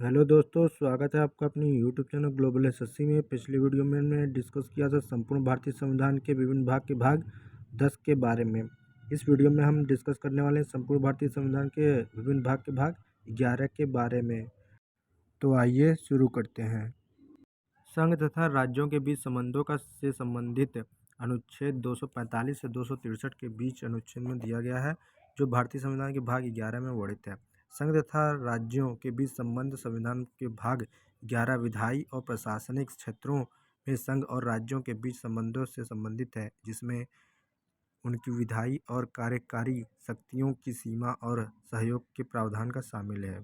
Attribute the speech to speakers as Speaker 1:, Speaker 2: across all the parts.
Speaker 1: Hello दोस्तों, स्वागत है आपका अपनी यूट्यूब चैनल ग्लोबल एसएससी में। पिछली वीडियो में मैंने डिस्कस किया था संपूर्ण भारतीय संविधान के विभिन्न भाग के भाग 10 के बारे में। इस वीडियो में हम डिस्कस करने वाले हैं संपूर्ण भारतीय संविधान के विभिन्न भाग के भाग 11 के बारे में। तो आइए शुरू करते हैं। संघ तथा राज्यों के बीच संबंधों का से संबंधित अनुच्छेद 245 से 263 के बीच अनुच्छेद में दिया गया है, जो भारतीय संविधान के भाग 11 में वर्णित है। संघ तथा राज्यों के बीच संबंध संविधान के भाग 11 विधायी और प्रशासनिक क्षेत्रों में संघ और राज्यों के बीच संबंधों से संबंधित है, जिसमें उनकी विधायी और कार्यकारी शक्तियों की सीमा और सहयोग के प्रावधान का शामिल है।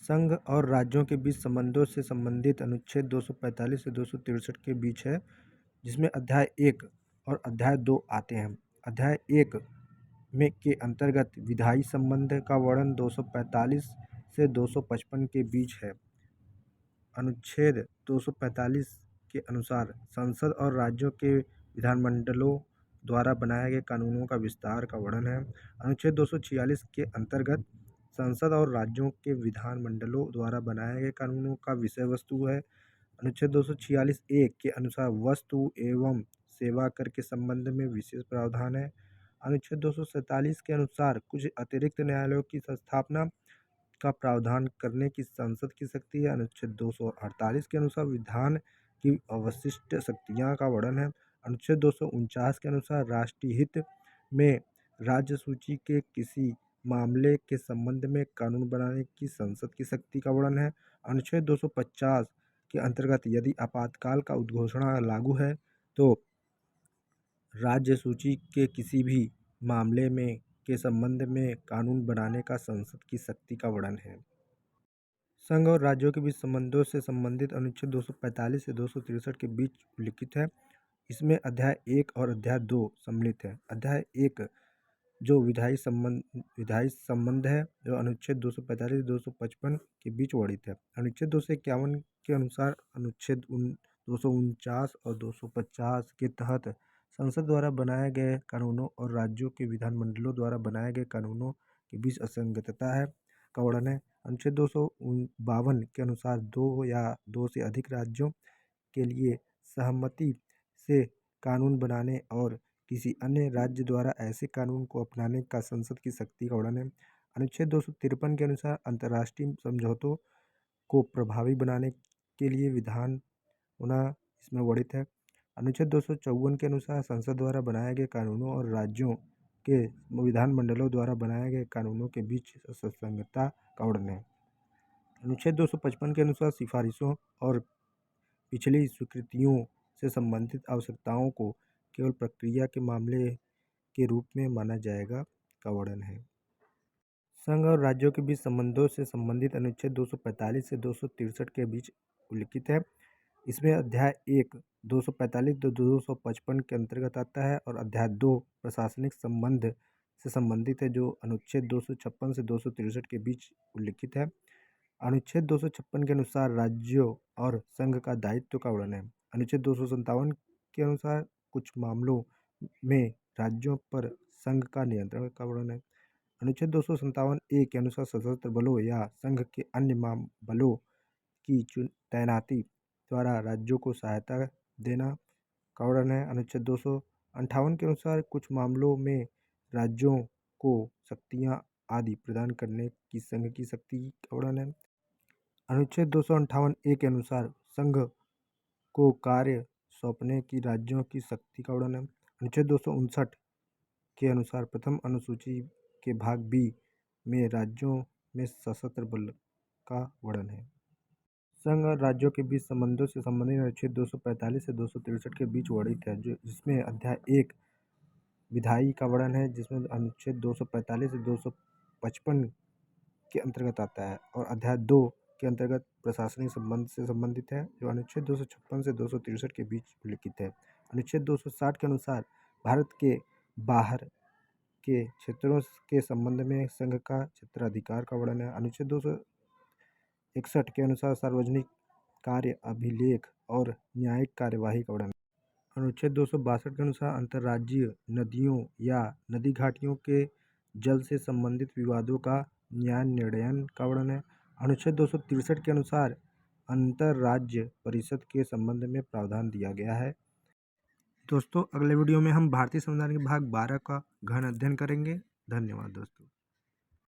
Speaker 1: संघ और राज्यों के बीच संबंधों से संबंधित अनुच्छेद 245 से 263 के बीच है, जिसमें अध्याय 1 और अध्याय 2 आते हैं। अध्याय 1 में के अंतर्गत विधायी संबंध का वर्णन 245 से 255 के बीच है। अनुच्छेद 245 के अनुसार संसद और राज्यों के विधानमंडलों द्वारा बनाए गए कानूनों का विस्तार का वर्णन है। अनुच्छेद 246 के अंतर्गत संसद और राज्यों के विधानमंडलों द्वारा बनाए गए कानूनों का विषय वस्तु है। अनुच्छेद 246(1) के अनुसार वस्तु एवं सेवा कर के संबंध में विशेष प्रावधान है। अनुच्छेद 247 के अनुसार कुछ अतिरिक्त न्यायालयों की स्थापना का प्रावधान करने की संसद की शक्ति है। अनुच्छेद 248 के अनुसार विधान की अवशिष्ट शक्तियाँ का वर्णन है। अनुच्छेद 249 के अनुसार राष्ट्रीय हित में राज्य सूची के किसी मामले के संबंध में कानून बनाने की संसद की शक्ति का वर्णन है। अनुच्छेद 250 के अंतर्गत यदि आपातकाल का उद्घोषणा लागू है तो राज्य सूची के किसी भी मामले में के संबंध में कानून बनाने का संसद की शक्ति का वर्णन है। संघ और राज्यों के बीच संबंधों से संबंधित अनुच्छेद 245 से 263 के बीच उल्लिखित है। इसमें अध्याय 1 और अध्याय 2 सम्मिलित है। अध्याय 1 जो विधायी संबंध है, जो अनुच्छेद 245 से 255 के बीच वर्णित है। अनुच्छेद 251 के अनुसार अनुच्छेद 249 और 250 के तहत संसद द्वारा बनाए गए कानूनों और राज्यों के विधानमंडलों द्वारा बनाए गए कानूनों के बीच असंगतता है का वर्णन है। अनुच्छेद 252 के अनुसार दो या दो से अधिक राज्यों के लिए सहमति से कानून बनाने और किसी अन्य राज्य द्वारा ऐसे कानून को अपनाने का संसद की शक्ति का वर्णन है। अनुच्छेद 253 के अनुसार अंतर्राष्ट्रीय समझौतों को प्रभावी बनाने के लिए विधान होना इसमें वर्णित है। अनुच्छेद 254 के अनुसार संसद द्वारा बनाए गए कानूनों और राज्यों के विधानमंडलों द्वारा बनाए गए कानूनों के बीच असंगतता का वर्णन है। अनुच्छेद 255 के अनुसार सिफारिशों और पिछली स्वीकृतियों से संबंधित आवश्यकताओं को केवल प्रक्रिया के मामले के रूप में माना जाएगा का वर्णन है। संघ और राज्यों के बीच संबंधों से संबंधित अनुच्छेद 245 से 263 के बीच उल्लिखित है। इसमें अध्याय 1 245 to 255 के अंतर्गत आता है और अध्याय 2 प्रशासनिक संबंध से संबंधित है, जो अनुच्छेद 256 से 263 के बीच उल्लिखित है। अनुच्छेद 256 के अनुसार राज्यों और संघ का दायित्व का वर्णन है। अनुच्छेद 257 के अनुसार कुछ मामलों में राज्यों पर संघ का नियंत्रण का वर्णन है। अनुच्छेद 257(a) के अनुसार सशस्त्र बलों या संघ के अन्य बलों की तैनाती द्वारा राज्यों को सहायता देना का वर्णन है। अनुच्छेद 258 के अनुसार कुछ मामलों में राज्यों को शक्तियाँ आदि प्रदान करने की संघ की शक्ति का वर्णन है। अनुच्छेद 258(a) के अनुसार संघ को कार्य सौंपने की राज्यों की शक्ति का वर्णन है। अनुच्छेद 259 के अनुसार प्रथम अनुसूची के भाग बी में राज्यों में सशस्त्र बल का वर्णन है। संघ और राज्यों के बीच संबंधों से संबंधित अनुच्छेद 245 से 263 के बीच वर्णित है, जो जिसमें अध्याय 1 विधायी का वर्णन है, जिसमें अनुच्छेद 245 से 255 के अंतर्गत आता है, और अध्याय 2 के अंतर्गत प्रशासनिक संबंध से संबंधित है, जो अनुच्छेद 256 से 263 के बीच उल्लिखित है। अनुच्छेद 260 के अनुसार भारत के बाहर के क्षेत्रों के संबंध में संघ का क्षेत्राधिकार का वर्णन है। अनुच्छेद 261 के अनुसार सार्वजनिक कार्य अभिलेख और न्यायिक कार्यवाही का वर्णन। अनुच्छेद 262 के अनुसार अंतर्राज्यीय नदियों या नदी घाटियों के जल से संबंधित विवादों का न्याय निर्णयन का वर्णन है। अनुच्छेद 263 के अनुसार अंतर्राज्य परिषद के संबंध में प्रावधान दिया गया है। दोस्तों, अगले वीडियो में हम भारतीय संविधान के भाग 12 का गहन अध्ययन करेंगे। धन्यवाद दोस्तों।